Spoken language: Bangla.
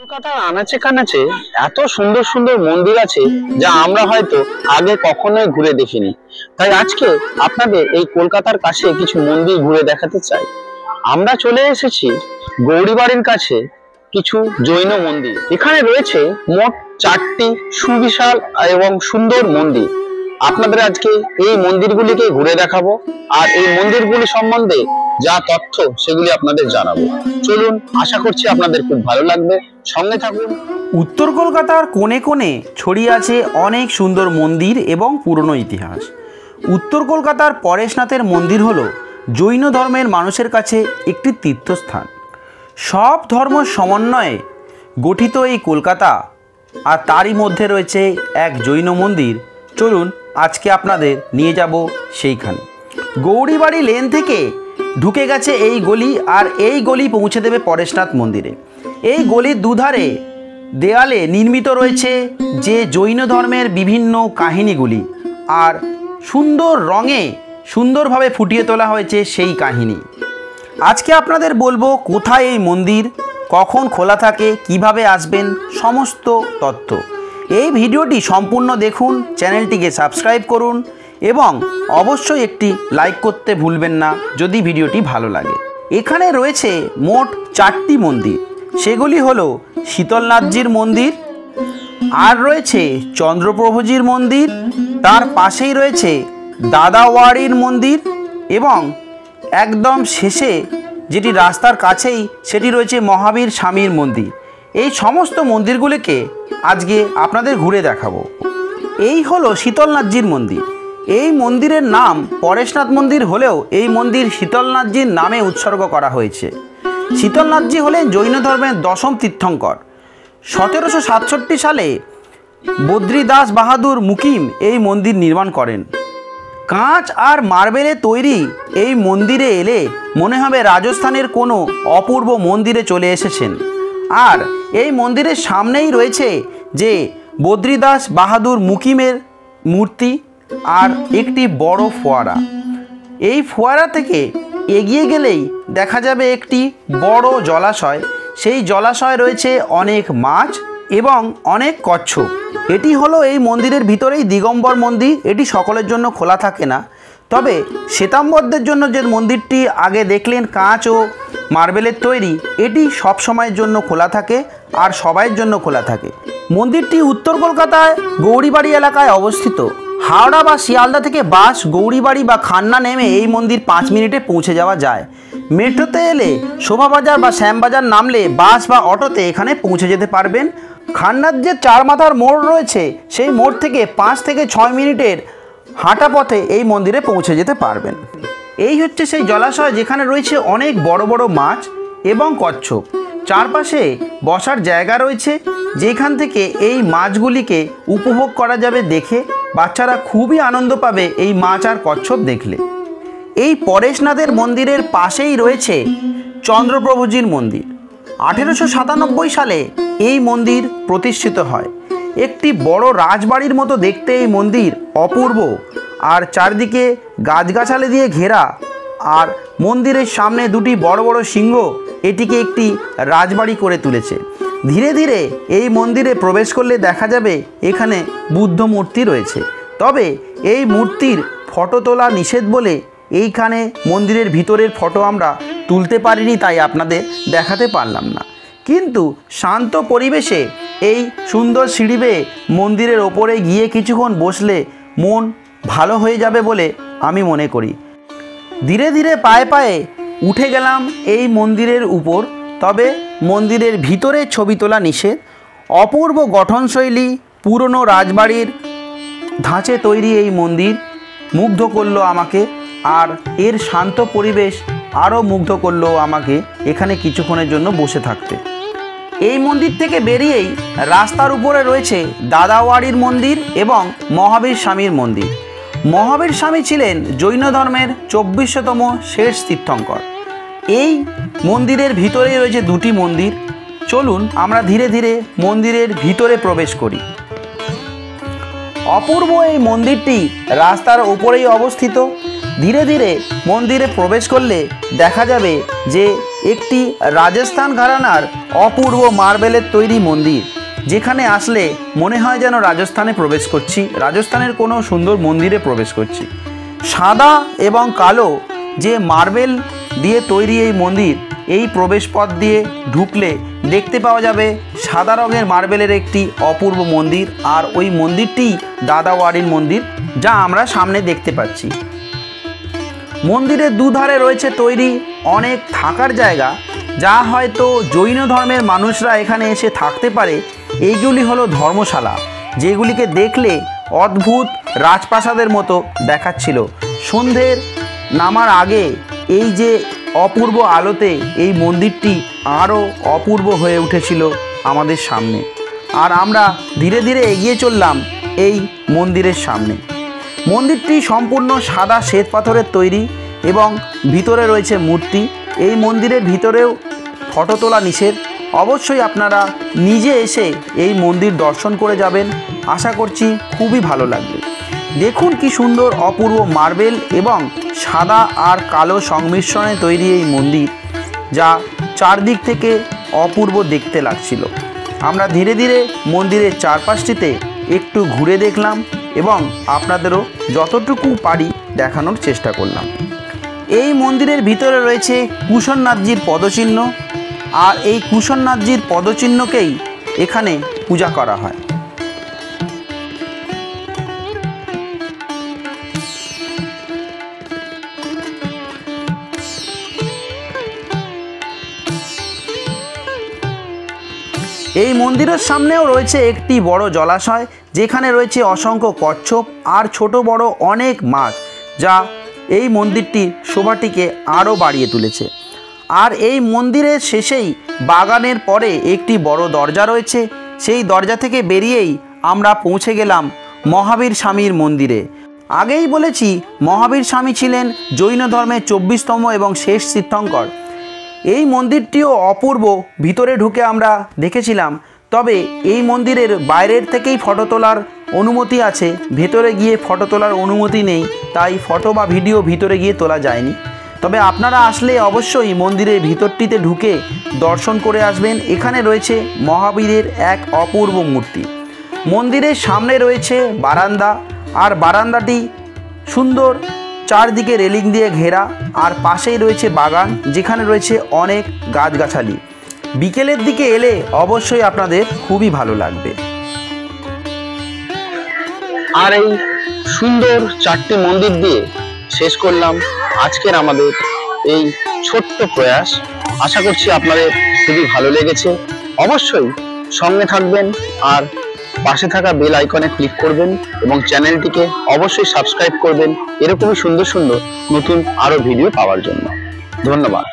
কলকাতার আনাচে কানাচে এত সুন্দর সুন্দর মন্দির আছে যা আমরা হয়তো আগে কখনোই ঘুরে দেখিনি। তাই আজকে আপনাদের এই কলকাতার কাছে কিছু মন্দির ঘুরে দেখাতে চাই। আমরা চলে এসেছি গৌরীবাড়ির কাছে কিছু জৈন মন্দির। এখানে রয়েছে মোট 4টি সুবিশাল এবং সুন্দর মন্দির। আপনাদের আজকে এই মন্দিরগুলিকে ঘুরে দেখাবো আর এই মন্দিরগুলি সম্বন্ধে যা তথ্য সেগুলি আপনাদের জানাবো। চলুন, আশা করছি আপনাদের খুব ভালো লাগবে, সঙ্গে থাকুন। উত্তর কলকাতার কোণে কোণে ছড়িয়ে আছে অনেক সুন্দর মন্দির এবং পুরনো ইতিহাস। উত্তর কলকাতার পরেশনাথের মন্দির হলো জৈন ধর্মের মানুষের কাছে একটি তীর্থস্থান। সব ধর্ম সমন্বয়ে গঠিত এই কলকাতা, আর তারই মধ্যে রয়েছে এক জৈন মন্দির। চলুন আজকে আপনাদের নিয়ে যাব সেইখানে। গৌরীবাড়ি লেন থেকে ঢুকে গেছে এই গলি, আর এই গলি পৌঁছে দেবে পরেশনাথ মন্দিরে। এই গলির দুধারে দেয়ালে নির্মিত রয়েছে যে জৈন ধর্মের বিভিন্ন কাহিনীগুলি, আর সুন্দর রঙে সুন্দরভাবে ফুটিয়ে তোলা হয়েছে সেই কাহিনী। আজকে আপনাদের বলবো কোথায় এই মন্দির, কখন খোলা থাকে, কিভাবে আসবেন, সমস্ত তথ্য। এই ভিডিওটি সম্পূর্ণ দেখুন, চ্যানেলটিকে সাবস্ক্রাইব করুন এবং অবশ্যই একটি লাইক করতে ভুলবেন না যদি ভিডিওটি ভালো লাগে। এখানে রয়েছে মোট 4টি মন্দির। সেগুলি হলো শীতলনাথজির মন্দির, আর রয়েছে চন্দ্রপ্রভুজির মন্দির, তার পাশেই রয়েছে দাদাওয়াড়ির মন্দির, এবং একদম শেষে যেটি রাস্তার কাছেই সেটি রয়েছে মহাবীর স্বামীর মন্দির। এই সমস্ত মন্দিরগুলিকে আজকে আপনাদের ঘুরে দেখাবো। এই হলো শীতলনাথজির মন্দির। এই মন্দিরের নাম পরেশনাথ মন্দির হলেও এই মন্দির শীতলনাথজির নামে উৎসর্গ করা হয়েছে। শীতলনাথজি হলেন জৈন ধর্মের 10ম তীর্থঙ্কর। 1767 সালে বদ্রীদাস বাহাদুর মুকিম এই মন্দির নির্মাণ করেন। কাঁচ আর মার্বেলে তৈরি এই মন্দিরে এলে মনে হবে রাজস্থানের কোনো অপূর্ব মন্দিরে চলে এসেছেন। আর এই মন্দিরের সামনেই রয়েছে যে বদ্রীদাস বাহাদুর মুকিমের মূর্তি আর একটি বড় ফোয়ারা। এই ফোয়ারা থেকে এগিয়ে গেলেই দেখা যাবে একটি বড় জলাশয়। সেই জলাশয়ে রয়েছে অনেক মাছ এবং অনেক কচ্ছপ। এটি হলো এই মন্দিরের ভিতরেই দিগম্বর মন্দির। এটি সকলের জন্য খোলা থাকে না, তবে শ্বেতাম্বরদের জন্য যে মন্দিরটি আগে দেখলেন কাঁচ ও মার্বেলের তৈরি, এটি সব সময়ের জন্য খোলা থাকে আর সবাইয়ের জন্য খোলা থাকে। মন্দিরটি উত্তর কলকাতায় গৌরীবাড়ি এলাকায় অবস্থিত। হাওড়া বা শিয়ালদা থেকে বাস গৌরীবাড়ি বা খান্না নেমে এই মন্দির 5 মিনিটে পৌঁছে যাওয়া যায়। মেট্রোতে এলে শোভাবাজার বা শ্যামবাজার নামলে বাস বা অটোতে এখানে পৌঁছে যেতে পারবেন। খান্নার যে 4 মাথার মোড় রয়েছে সেই মোড় থেকে 5 থেকে 6 মিনিটের হাঁটা পথে এই মন্দিরে পৌঁছে যেতে পারবেন। এই হচ্ছে সেই জলাশয় যেখানে রয়েছে অনেক বড় বড় মাছ এবং কচ্ছপ। চারপাশে বসার জায়গা রয়েছে যেখান থেকে এই মাছগুলিকে উপভোগ করা যাবে। দেখে বাচ্চারা খুবই আনন্দ পাবে এই মাছ আর কচ্ছপ দেখলে। এই পরেশনাথের মন্দিরের পাশেই রয়েছে চন্দ্রপ্রভুজির মন্দির। 1897 সালে এই মন্দির প্রতিষ্ঠিত হয়। একটি বড় রাজবাড়ির মতো দেখতে এই মন্দির, অপূর্ব, আর চারদিকে গাছগাছালি দিয়ে ঘেরা, আর মন্দিরের সামনে 2টি বড় বড় সিংহ এটিকে একটি রাজবাড়ি করে তুলেছে। ধীরে ধীরে এই মন্দিরে প্রবেশ করলে দেখা যাবে এখানে বুদ্ধ মূর্তি রয়েছে, তবে এই মূর্তির ফটো তোলা নিষেধ বলে এইখানে মন্দিরের ভিতরের ফটো আমরা তুলতে পারিনি, তাই আপনাদের দেখাতে পারলাম না। কিন্তু শান্ত পরিবেশে এই সুন্দর সিঁড়ি বেয়ে মন্দিরের ওপরে গিয়ে কিছুক্ষণ বসলে মন ভালো হয়ে যাবে বলে আমি মনে করি। ধীরে ধীরে পায়ে পায়ে উঠে গেলাম এই মন্দিরের উপর, তবে মন্দিরের ভিতরে ছবি তোলা নিষেধ। অপূর্ব গঠনশৈলী, পুরনো রাজবাড়ির ধাঁচে তৈরি এই মন্দির মুগ্ধ করলো আমাকে, আর এর শান্ত পরিবেশ আরও মুগ্ধ করলো আমাকে এখানে কিছুক্ষণের জন্য বসে থাকতে। এই মন্দির থেকে বেরিয়েই রাস্তার উপরে রয়েছে দাদাওয়াড়ির মন্দির এবং মহাবীর স্বামীর মন্দির। মহাবীর স্বামী ছিলেন জৈন ধর্মের 24তম শেষ তীর্থঙ্কর। এই মন্দিরের ভিতরেই রয়েছে 2টি মন্দির। চলুন আমরা ধীরে ধীরে মন্দিরের ভিতরে প্রবেশ করি। অপূর্ব এই মন্দিরটি রাস্তার উপরেই অবস্থিত। ধীরে ধীরে মন্দিরে প্রবেশ করলে দেখা যাবে যে একটি রাজস্থান ঘরানার অপূর্ব মার্বেলের তৈরি মন্দির, যেখানে আসলে মনে হয় যেন রাজস্থানে প্রবেশ করছি, রাজস্থানের কোনো সুন্দর মন্দিরে প্রবেশ করছি। সাদা এবং কালো যে মার্বেল দিয়ে তৈরি এই মন্দির, এই প্রবেশপথ দিয়ে ঢুকলে দেখতে পাওয়া যাবে সাদা রঙের মার্বেলের একটি অপূর্ব মন্দির, আর ওই মন্দিরটি দাদাওয়াড়ির মন্দির, যা আমরা সামনে দেখতে পাচ্ছি। মন্দিরের দুধারে রয়েছে তৈরি অনেক থাকার জায়গা, যা হয়তো জৈন ধর্মের মানুষরা এখানে এসে থাকতে পারে। এইগুলি হলো ধর্মশালা, যেগুলিকে দেখলে অদ্ভুত রাজপ্রাসাদের মতো দেখাচ্ছিল। সন্ধ্যের নামার আগে এই যে অপূর্ব আলোতে এই মন্দিরটি আরও অপূর্ব হয়ে উঠেছিল আমাদের সামনে। আর আমরা ধীরে ধীরে এগিয়ে চললাম এই মন্দিরের সামনে। মন্দিরটি সম্পূর্ণ সাদা শ্বেত পাথরের তৈরি এবং ভিতরে রয়েছে মূর্তি। এই মন্দিরের ভিতরেও ফটো তোলা নিষেধ। অবশ্যই আপনারা নিজে এসে এই মন্দির দর্শন করে যাবেন, আশা করছি খুবই ভালো লাগবে। দেখুন কি সুন্দর অপূর্ব মার্বেল এবং সাদা আর কালো সংমিশ্রণে তৈরি এই মন্দির, যা চারদিক থেকে অপূর্ব দেখতে লাগছিল। আমরা ধীরে ধীরে মন্দিরের চারপাশটিতে একটু ঘুরে দেখলাম এবং আপনাদেরও যতটুকু পারি দেখানোর চেষ্টা করলাম। এই মন্দিরের ভিতরে রয়েছে কুশননাথজির পদচিহ্ন, আর এই কুশননাথজির পদচিহ্নকেই এখানে পূজা করা হয়। এই মন্দিরের সামনেও রয়েছে একটি বড় জলাশয়, যেখানে রয়েছে অসংখ্য কচ্ছপ আর ছোট বড় অনেক মাছ, যা এই মন্দিরটির শোভাটিকে আরও বাড়িয়ে তুলেছে। আর এই মন্দিরের শেষেই বাগানের পরে একটি বড় দরজা রয়েছে। সেই দরজা থেকে বেরিয়েই আমরা পৌঁছে গেলাম মহাবীর স্বামীর মন্দিরে। আগেই বলেছি, মহাবীর স্বামী ছিলেন জৈন ধর্মের 24তম এবং শেষ তীর্থঙ্কর। এই মন্দিরটিও অপূর্ব। ভিতরে ঢুকে আমরা দেখেছিলাম, তবে এই মন্দিরের বাইরের থেকেই ফটো তোলার অনুমতি আছে, ভেতরে গিয়ে ফটো তোলার অনুমতি নেই, তাই ফটো বা ভিডিও ভিতরে গিয়ে তোলা যায়নি। তবে আপনারা আসলে অবশ্যই মন্দিরের ভিতরটিতে ঢুকে দর্শন করে আসবেন। এখানে রয়েছে মহাবীরের এক অপূর্ব মূর্তি। মন্দিরের সামনে রয়েছে বারান্দা, আর বারান্দাটি সুন্দর চারদিকে রেলিং দিয়ে ঘেরা, আর পাশেই রয়েছে বাগান, যেখানে রয়েছে অনেক গাছগাছালি। বিকেলের দিকে এলে অবশ্যই আপনাদের খুবই ভালো লাগবে। আর এই সুন্দর চারটি মন্দির দিয়ে শেষ করলাম আজকের আমাদের এই ছোট্ট প্রয়াস। আশা করছি আপনাদের খুবই ভালো লেগেছে। অবশ্যই সঙ্গে থাকবেন আর পাশে থাকা বেল আইকনে ক্লিক করবেন এবং চ্যানেলটিকে অবশ্যই সাবস্ক্রাইব করবেন এরকমই সুন্দর সুন্দর নতুন আরো ভিডিও পাওয়ার জন্য। ধন্যবাদ।